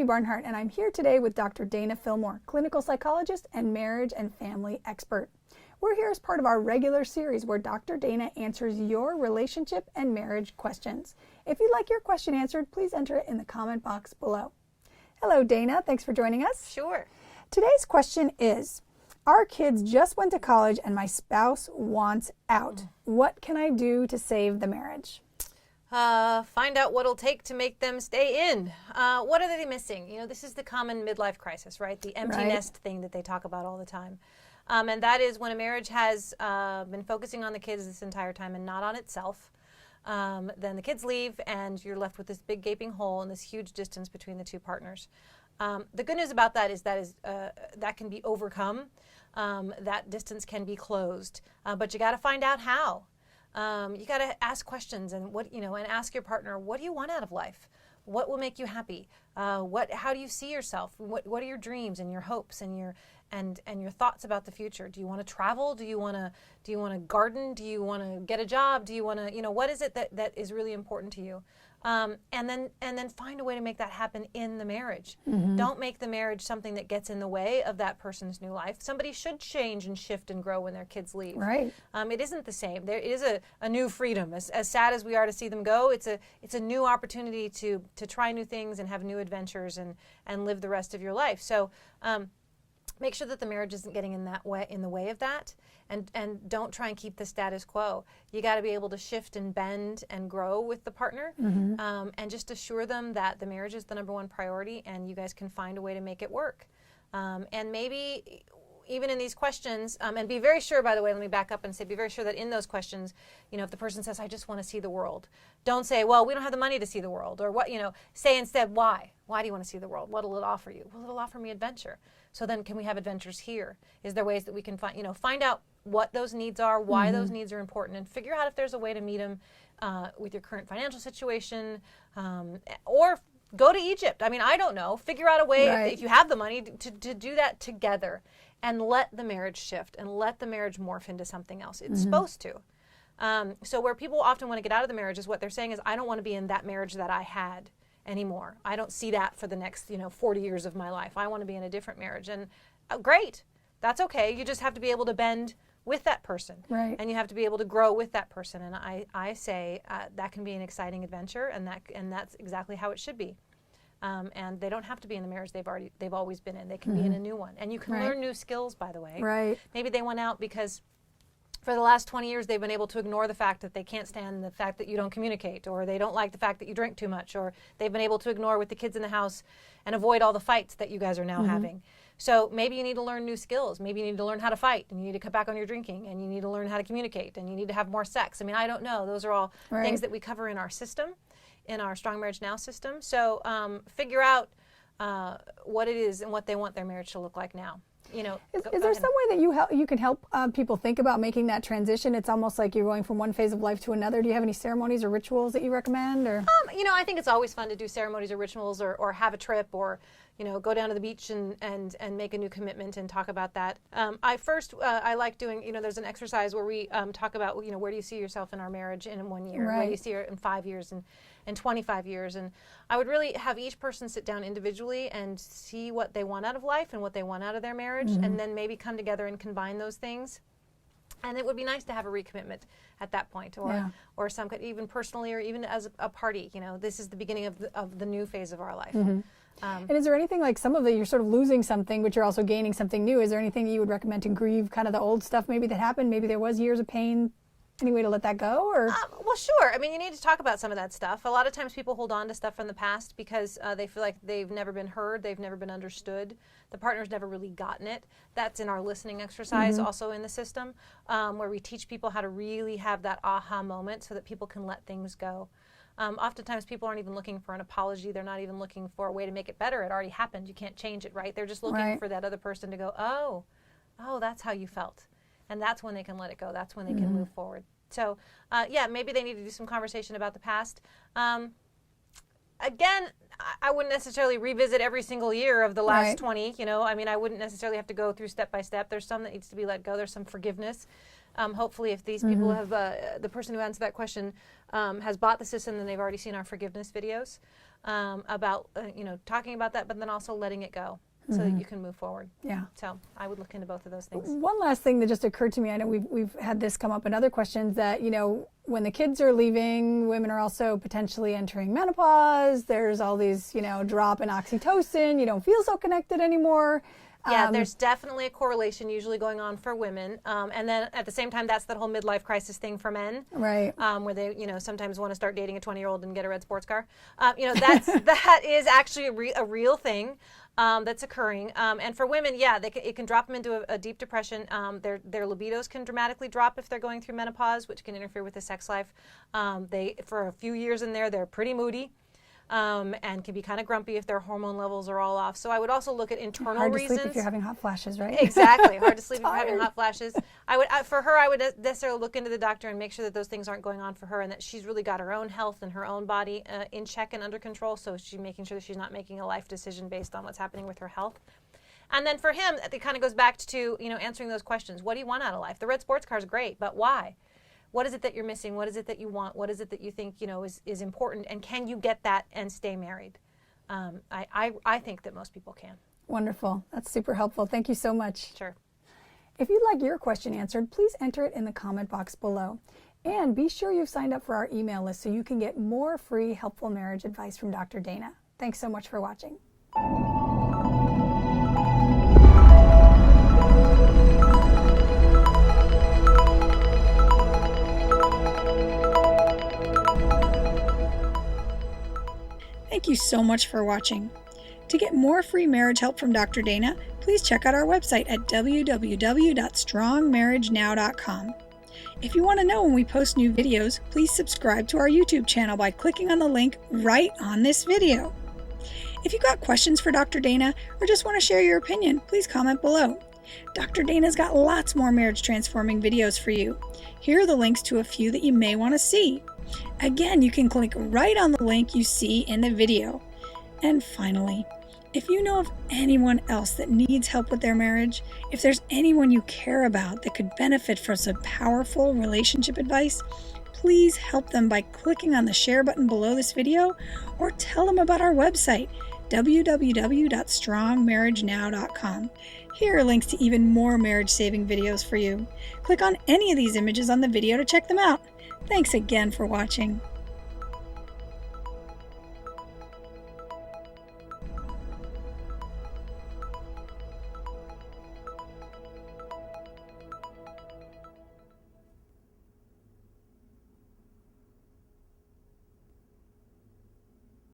Amy Barnhart, and I'm here today with Dr. Dana Fillmore, clinical psychologist and marriage and family expert. We're here as part of our regular series where Dr. Dana answers your relationship and marriage questions. If you'd like your question answered, please enter it in the comment box below. Hello, Dana. Thanks for joining us. Sure. Today's question is, our kids just went to college and my spouse wants out. What can I do to save the marriage? Find out what it'll take to make them stay in. What are they missing? You know, this is the common midlife crisis, right? The empty nest thing that they talk about all the time. And that is when a marriage has been focusing on the kids this entire time and not on itself. Then the kids leave and you're left with this big gaping hole and this huge distance between the two partners. The good news about that is that can be overcome. That distance can be closed, but you got to find out how. You got to ask questions and and ask your partner, what do you want out of life? What will make you happy? How do you see yourself? What are your dreams and your hopes and your thoughts about the future? Do you want to travel? Do you want to garden? Do you want to get a job? Do you want to, what is it that is really important to you? And then find a way to make that happen in the marriage. Mm-hmm. Don't make the marriage something that gets in the way of that person's new life. Somebody should change and shift and grow when their kids leave. Right. It isn't the same. There is a new freedom. As sad as we are to see them go, it's a new opportunity to try new things and have new adventures and live the rest of your life. So make sure that the marriage isn't getting in the way of that, and don't try and keep the status quo. You got to be able to shift and bend and grow with the partner, and just assure them that the marriage is the number one priority, and you guys can find a way to make it work. And maybe even in these questions, and be very sure, by the way, let me back up and say, be very sure that in those questions, if the person says, I just want to see the world, don't say, well, we don't have the money to see the world, or what, say instead, why? Why do you want to see the world? What will it offer you? Well, it'll offer me adventure. So then can we have adventures here? Is there ways that we can find out what those needs are, why those needs are important, and figure out if there's a way to meet them with your current financial situation, or go to Egypt. I mean, I don't know. Figure out a way, if you have the money, to do that together and let the marriage shift and let the marriage morph into something else. It's supposed to. So where people often want to get out of the marriage is what they're saying is, I don't want to be in that marriage that I had anymore. I don't see that for the next 40 years of my life. I want to be in a different marriage. And great. That's okay. You just have to be able to bend with that person. Right. And you have to be able to grow with that person. And I say that can be an exciting adventure, and that's exactly how it should be. And they don't have to be in the marriage they've always been in. They can be in a new one. And you can learn new skills, by the way. Right. Maybe they went out because for the last 20 years they've been able to ignore the fact that they can't stand the fact that you don't communicate, or they don't like the fact that you drink too much, or they've been able to ignore with the kids in the house and avoid all the fights that you guys are now having. So maybe you need to learn new skills. Maybe you need to learn how to fight, and you need to cut back on your drinking, and you need to learn how to communicate, and you need to have more sex. I mean, I don't know. Those are all things that we cover in our system, in our Strong Marriage Now system. So figure out what it is and what they want their marriage to look like now. Is there some way that you can help people think about making that transition? It's almost like you're going from one phase of life to another. Do you have any ceremonies or rituals that you recommend? Or I think it's always fun to do ceremonies or rituals, or have a trip, or go down to the beach and make a new commitment and talk about that. I like doing, there's an exercise where we talk about, where do you see yourself in our marriage in 1 year? Where do you see her in 5 years and 25 years? And I would really have each person sit down individually and see what they want out of life and what they want out of their marriage, and then maybe come together and combine those things. And it would be nice to have a recommitment at that point, or some, even personally, or even as a party. This is the beginning of the new phase of our life. And is there anything, like some of it, you're sort of losing something, but you're also gaining something new? Is there anything you would recommend to grieve kind of the old stuff maybe that happened? Maybe there was years of pain. Any way to let that go? Or well, sure. I mean, you need to talk about some of that stuff. A lot of times people hold on to stuff from the past because they feel like they've never been heard, they've never been understood, the partner's never really gotten it. That's in our listening exercise, also in the system, where we teach people how to really have that aha moment so that people can let things go. Oftentimes people aren't even looking for an apology. They're not even looking for a way to make it better. It already happened. You can't change it, right? They're just looking for that other person to go, oh, that's how you felt. And that's when they can let it go. That's when they can move forward. So, maybe they need to do some conversation about the past. Again, I wouldn't necessarily revisit every single year of the last 20, I mean, I wouldn't necessarily have to go through step by step. There's some that needs to be let go. There's some forgiveness. Hopefully, if these people have, the person who answered that question has bought the system, then they've already seen our forgiveness videos about, talking about that, but then also letting it go so that you can move forward. Yeah. So I would look into both of those things. One last thing that just occurred to me, I know we've had this come up in other questions, that, when the kids are leaving, women are also potentially entering menopause. There's all these, drop in oxytocin. You don't feel so connected anymore. Yeah, there's definitely a correlation usually going on for women. And then at the same time, that's that whole midlife crisis thing for men. Right. Where they, sometimes want to start dating a 20-year-old and get a red sports car. That is actually a real thing that's occurring. And for women, yeah, it can drop them into a deep depression. Their libidos can dramatically drop if they're going through menopause, which can interfere with the sex life. For a few years in there, they're pretty moody. And can be kind of grumpy if their hormone levels are all off. So I would also look at internal Hard to reasons. sleep if you're having hot flashes, right? Exactly. Hard to sleep if you're having hot flashes. For her, I would necessarily look into the doctor and make sure that those things aren't going on for her, and that she's really got her own health and her own body in check and under control. So she's making sure that she's not making a life decision based on what's happening with her health. And then for him, it kind of goes back to answering those questions. What do you want out of life? The red sports car is great, but why? What is it that you're missing? What is it that you want? What is it that you think is important? And can you get that and stay married? I think that most people can. Wonderful. That's super helpful. Thank you so much. Sure. If you'd like your question answered, please enter it in the comment box below. And be sure you've signed up for our email list so you can get more free helpful marriage advice from Dr. Dana. Thanks so much for watching. Thank you so much for watching. To get more free marriage help from Dr. Dana, please check out our website at www.strongmarriagenow.com. If you want to know when we post new videos, please subscribe to our YouTube channel by clicking on the link right on this video. If you've got questions for Dr. Dana or just want to share your opinion, please comment below. Dr. Dana's got lots more marriage transforming videos for you. Here are the links to a few that you may want to see. Again, you can click right on the link you see in the video. And finally, if you know of anyone else that needs help with their marriage, if there's anyone you care about that could benefit from some powerful relationship advice, please help them by clicking on the share button below this video or tell them about our website, www.strongmarriagenow.com. Here are links to even more marriage-saving videos for you. Click on any of these images on the video to check them out. Thanks again for watching.